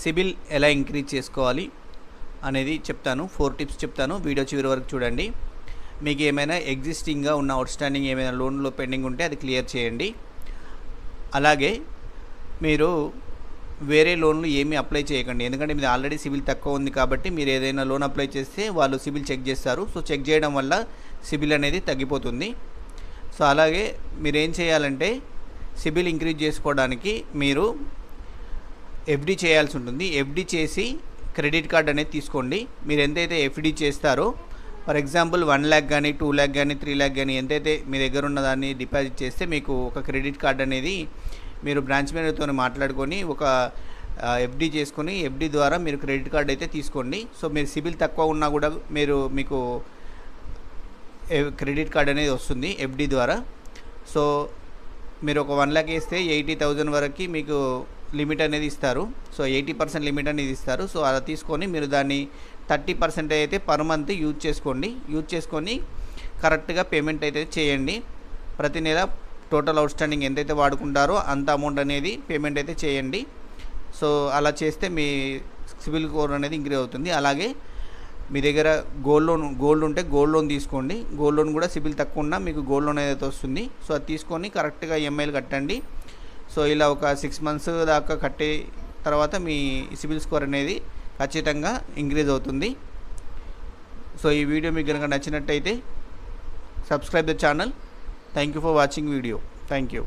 సిబిల్ ఎలా ఇంక్రీజ్ చేసుకోవాలి అనేది చెప్తాను. 4 టిప్స్ చెప్తాను. వీడియో చివరి వరకు చూడండి. మీకు ఏమైనా ఎగ్జిస్టింగ్గా ఉన్న అవుట్స్టాండింగ్ ఏమైనా లోన్లో పెండింగ్ ఉంటే అది క్లియర్ చేయండి. అలాగే మీరు వేరే లోన్లు ఏమీ అప్లై చేయకండి. ఎందుకంటే మీది ఆల్రెడీ సిబిల్ తక్కువ ఉంది కాబట్టి మీరు ఏదైనా లోన్ అప్లై చేస్తే వాళ్ళు సిబిల్ చెక్ చేస్తారు. సో చెక్ చేయడం వల్ల సిబిల్ అనేది తగ్గిపోతుంది. సో అలాగే మీరు ఏం చేయాలంటే సిబిల్ ఇంక్రీజ్ చేసుకోవడానికి మీరు ఎఫ్డి చేయాల్సి ఉంటుంది. ఎఫ్డి చేసి క్రెడిట్ కార్డ్ అనేది తీసుకోండి. మీరు ఎంతైతే ఎఫ్డి చేస్తారో, ఫర్ ఎగ్జాంపుల్ 1 lakh కానీ 2 lakh కానీ 3 lakh కానీ ఎంతైతే మీ దగ్గర ఉన్నదాన్ని డిపాజిట్ చేస్తే మీకు ఒక క్రెడిట్ కార్డ్ అనేది మీరు బ్రాంచ్ మేనేజర్తో మాట్లాడుకొని ఒక ఎఫ్డి చేసుకొని ఎఫ్డి ద్వారా మీరు క్రెడిట్ కార్డ్ అయితే తీసుకోండి. సో మీరు సిబిల్ తక్కువ ఉన్నా కూడా మీకు క్రెడిట్ కార్డ్ అనేది వస్తుంది ఎఫ్డి ద్వారా. సో మీరు ఒక 1 lakh వేస్తే 80,000 వరకు మీకు లిమిట్ అనేది ఇస్తారు. సో 80% లిమిట్ అనేది ఇస్తారు. సో అలా తీసుకొని మీరు దాన్ని 30% అయితే పర్ మంత్ యూజ్ చేసుకొని కరెక్ట్గా పేమెంట్ అయితే చేయండి. ప్రతి నెల టోటల్ అవుట్స్టాండింగ్ ఎంతైతే వాడుకుంటారో అంత అమౌంట్ అనేది పేమెంట్ అయితే చేయండి. సో అలా చేస్తే మీ సిబిల్ స్కోర్ అనేది ఇంక్రీజ్ అవుతుంది. అలాగే మీ దగ్గర గోల్డ్ ఉంటే గోల్డ్ లోన్ తీసుకోండి. గోల్డ్ లోన్ కూడా సిబిల్ తక్కువ ఉన్నా మీకు గోల్డ్ లోన్ ఏదైతే వస్తుంది. సో అది తీసుకొని కరెక్ట్గా ఈఎంఐలు కట్టండి. సో ఇలా ఒక 6 months దాకా కట్టే తర్వాత మీ సిబిల్ స్కోర్ అనేది ఖచ్చితంగా ఇంక్రీజ్ అవుతుంది. సో ఈ వీడియో మీకు కనుక నచ్చినట్టయితే subscribe the channel. Thank you for watching video. Thank you.